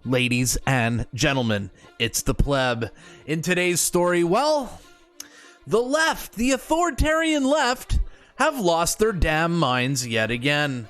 Ladies and gentlemen, it's the Pleb. In today's story, well, the left, the authoritarian left, have lost their damn minds yet again.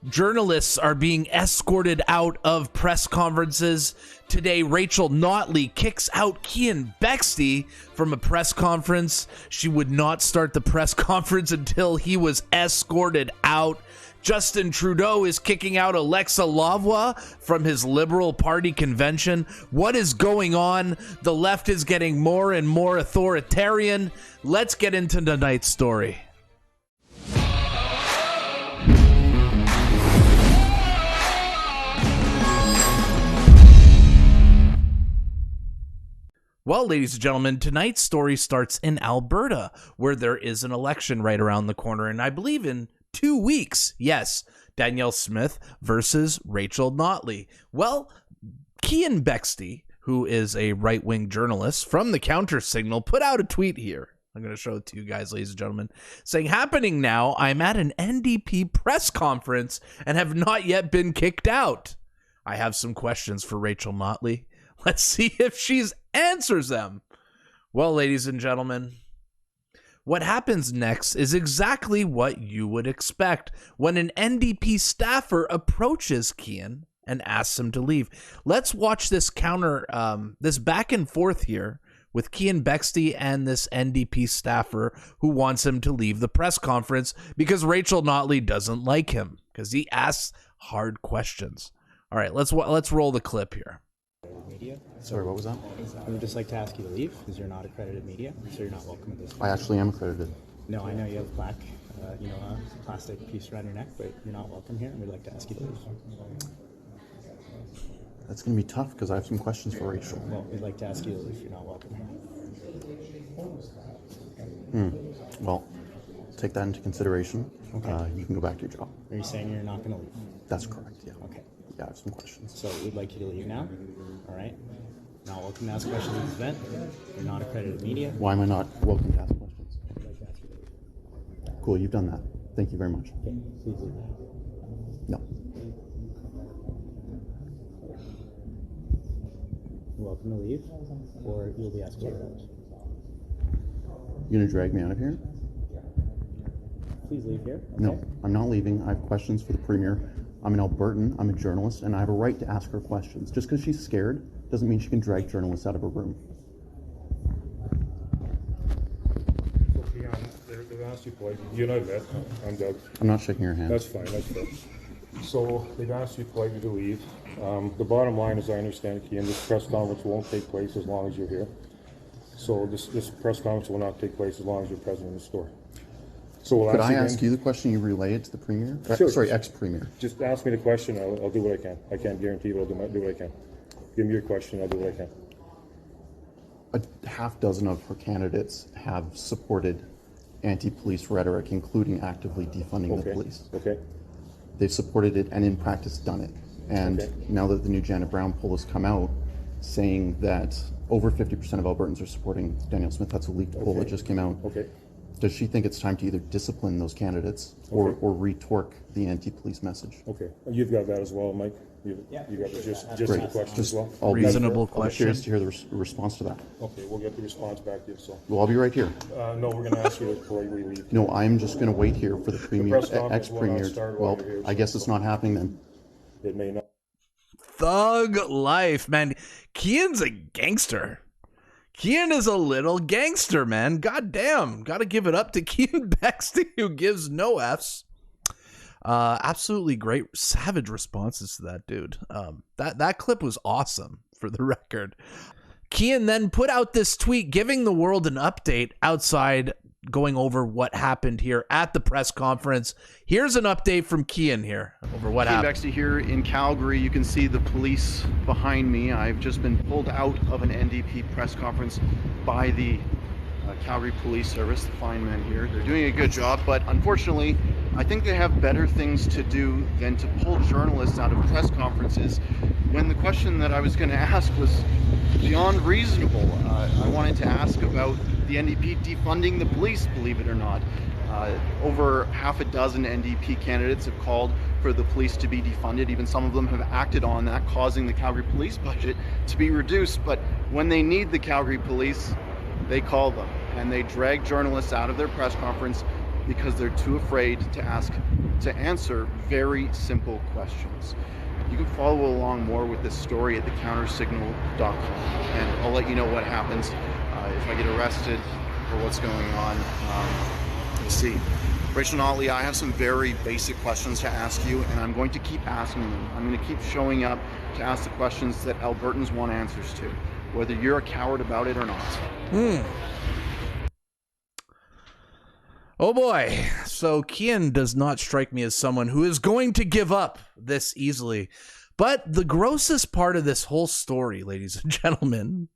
Journalists are being escorted out of press conferences. Today, Rachel Notley kicks out Kian Bexty from a press conference. She would not start the press conference until he was escorted out. Justin Trudeau is kicking out Alexa Lavwa from his Liberal Party convention. What is going on? The left is getting more and more authoritarian. Let's get into tonight's story. Well, ladies and gentlemen, tonight's story starts in Alberta, where there is an election right around the corner, and I believe in 2 weeks. Yes, Danielle Smith versus Rachel Notley. Well, Kian Bexty, who is a right-wing journalist from the Counter Signal, put out a tweet here. I'm going to show it to you guys, ladies and gentlemen, saying, "Happening now, I'm at an NDP press conference and have not yet been kicked out. I have some questions for Rachel Notley. Let's see if she answers them." Well, ladies and gentlemen, what happens next is exactly what you would expect when an NDP staffer approaches Kian and asks him to leave. Let's watch this this back and forth here with Kian Bexty and this NDP staffer who wants him to leave the press conference because Rachel Notley doesn't like him because he asks hard questions. All right, let's roll the clip here. Media. Sorry, what was that? I would just like to ask you to leave because you're not accredited media, so you're not welcome at this point. I actually am accredited. No, I know you have a plaque, a plastic piece around your neck, but you're not welcome here, and we'd like to ask you to leave. That's going to be tough because I have some questions for Rachel. Well, we'd like to ask you to leave. You're not welcome here. Well, take that into consideration. Okay. You can go back to your job. Are you saying you're not going to leave? That's correct, yeah. Okay. Yeah, I have some questions. So we'd like you to leave now. All right. Not welcome to ask questions at this event. You're not accredited media. Why am I not welcome to ask questions? We'd like to ask you to leave. Cool, you've done that. Thank you very much. Okay, please leave. No. You're welcome to leave, or you'll be asked to out. You going to drag me out of here? Please leave here. Okay. No, I'm not leaving. I have questions for the Premier. I'm an Albertan, I'm a journalist, and I have a right to ask her questions. Just because she's scared doesn't mean she can drag journalists out of a room. So, Kian, they've asked you politely. You're not vet. I'm Doug. I'm not shaking your hand. That's fine. That's fair. So they've asked you politely to leave. The bottom line, as I understand it, Kian, this press conference won't take place as long as you're here. So this press conference will not take place as long as you're present in the store. So we'll Could I ask you the question you relayed to the Premier? Sure. Sorry, ex-Premier. Just ask me the question. I'll do what I can. I can't guarantee, but I'll do what I can. Give me your question. I'll do what I can. A half dozen of her candidates have supported anti-police rhetoric, including actively defunding the police. Okay. They've supported it and in practice done it. And now that the new Janet Brown poll has come out saying that over 50% of Albertans are supporting Danielle Smith, that's a leaked poll that just came out. Okay. Does she think it's time to either discipline those candidates or retorque the anti-police message? Okay. You've got that as well, Mike. You got just the question as well. I'll Reasonable be question. curious to hear the response to that. Okay, we'll get the response back to you. So. Well, I'll be right here. No, we're going to ask you before we leave. No, I'm just going to wait here for the Premier, press conference will not ex-Premier. start while Well, you're here, I guess it's not happening then. It may not. Thug life, man. Kian's a gangster. Kian is a little gangster, man. God damn. Got to give it up to Kian Bexty, who gives no Fs. Absolutely great, savage responses to that dude. That clip was awesome, for the record. Kian then put out this tweet giving the world an update outside, going over what happened here at the press conference. Here's an update from Kian here over what happened. Kian Bexty here in Calgary. You can see the police behind me. I've just been pulled out of an NDP press conference by the Calgary Police Service, the fine men here. They're doing a good job, but unfortunately, I think they have better things to do than to pull journalists out of press conferences when the question that I was going to ask was beyond reasonable. I wanted to ask about the NDP defunding the police, believe it or not. Over half a dozen NDP candidates have called for the police to be defunded. Even some of them have acted on that, causing the Calgary police budget to be reduced. But when they need the Calgary police, they call them, and they drag journalists out of their press conference because they're too afraid to answer very simple questions. You can follow along more with this story at thecountersignal.com, and I'll let you know what happens if I get arrested or what's going on. We'll see. Rachel Notley, I have some very basic questions to ask you, and I'm going to keep asking them. I'm going to keep showing up to ask the questions that Albertans want answers to, whether you're a coward about it or not. Oh boy. So Kian does not strike me as someone who is going to give up this easily. But the grossest part of this whole story, ladies and gentlemen,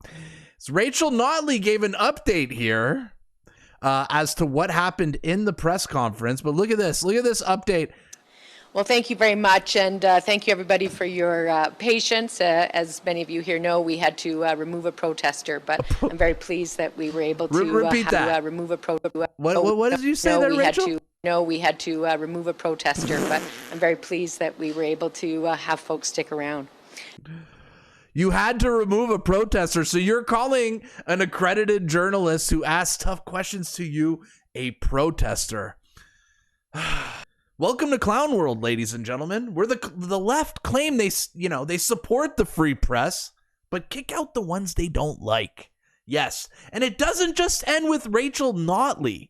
is Rachel Notley gave an update here as to what happened in the press conference. But look at this. Look at this update. Well, thank you very much, and thank you, everybody, for your patience. As many of you here know, we had to remove a protester, but I'm very pleased that we were able to remove a protester. What did you say there, Rachel? We had to remove a protester, but I'm very pleased that we were able to have folks stick around. You had to remove a protester, so you're calling an accredited journalist who asked tough questions to you a protester. Welcome to Clown World, ladies and gentlemen, where the left claim they support the free press, but kick out the ones they don't like. Yes, and it doesn't just end with Rachel Notley.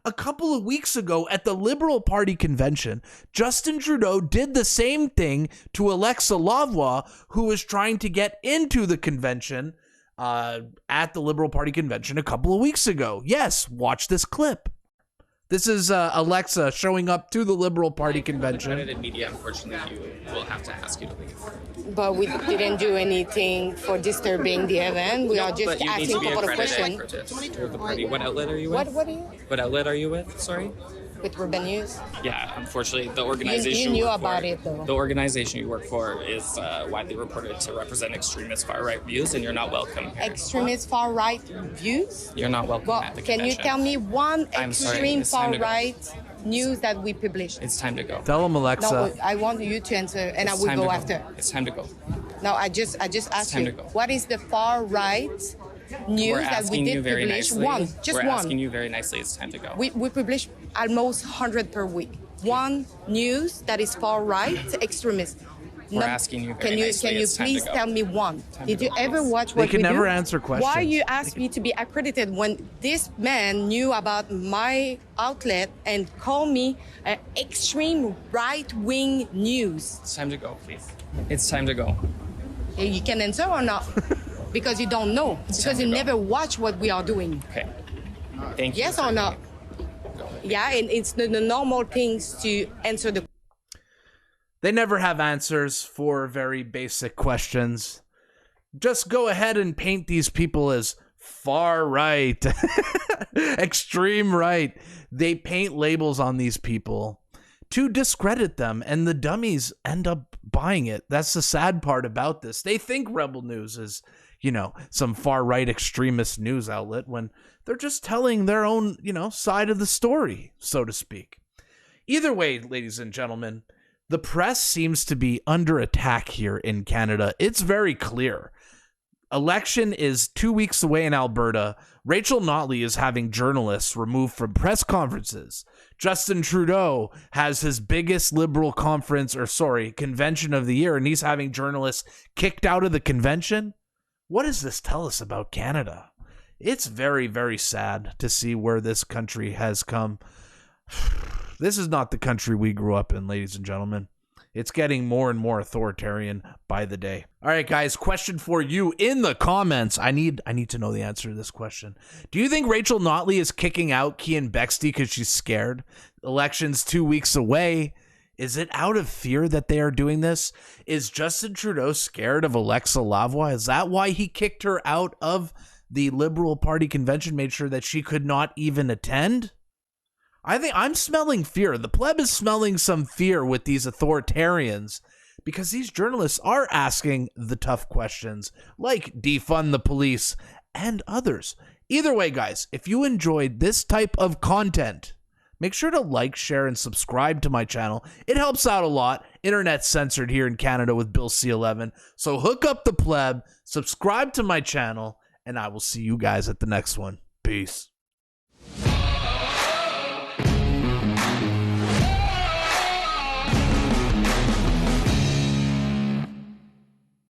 A couple of weeks ago at the Liberal Party convention, Justin Trudeau did the same thing to Alexa Lavoie, who was trying to get into the convention at the Liberal Party convention a couple of weeks ago. Yes, watch this clip. This is Alexa showing up to the Liberal Party convention. Accredited media, unfortunately, you will have to ask you to leave. But we didn't do anything for disturbing the event. We are just asking a couple of questions. For the party. What outlet are you with? What are you? What outlet are you with? Sorry? With Urban News? Yeah, unfortunately, the organization you knew work about for, it, though. The organization you work for is widely reported to represent extremist far-right views, and you're not welcome here. Extremist far-right views? You're not welcome Well, at the can convention. you tell me one extreme far-right news that we publish? It's time to go. Tell him, Alexa. No, I want you to answer, and It's I time will to go after. It's time to go. No, I just asked time you, to go. what is the far-right news We're that we asking did you very publish? nicely. One, just We're one. asking you very nicely. It's time to go. We publish almost 100 per week. One news that is far-right extremist. We're asking you very nicely. Can you It's time to please go. tell me one? Time Did to you go. ever watch They what can we never do? answer questions. Why you ask me to be accredited when this man knew about my outlet and called me extreme right-wing news? It's time to go, please. It's time to go. You can answer or not? Because you don't know. It's Because time you to go. never watch what we are doing. Okay. Thank you. Yes for or not? Yeah, and it's the normal things to answer the. They never have answers for very basic questions. Just go ahead and paint these people as far right, extreme right. They paint labels on these people to discredit them, and the dummies end up buying it. That's the sad part about this. They think Rebel News is, some far right extremist news outlet when they're just telling their own, side of the story, so to speak. Either way, ladies and gentlemen, the press seems to be under attack here in Canada. It's very clear. Election is 2 weeks away in Alberta. Rachel Notley is having journalists removed from press conferences. Justin Trudeau has his biggest liberal convention of the year, and he's having journalists kicked out of the convention. What does this tell us about Canada? It's very, very sad to see where this country has come. This is not the country we grew up in, ladies and gentlemen. It's getting more and more authoritarian by the day. All right, guys, question for you in the comments. I need to know the answer to this question. Do you think Rachel Notley is kicking out Kian Bexty because she's scared? Election's 2 weeks away. Is it out of fear that they are doing this? Is Justin Trudeau scared of Alexa Lavoie? Is that why he kicked her out of the Liberal Party convention, made sure that she could not even attend? I think I'm smelling fear. The Pleb is smelling some fear with these authoritarians because these journalists are asking the tough questions like defund the police and others. Either way, guys, if you enjoyed this type of content, Make sure to like, share, and subscribe to my channel. It helps out a lot. Internet's censored here in Canada with Bill C-11. So hook up the pleb, subscribe to my channel, and I will see you guys at the next one. Peace.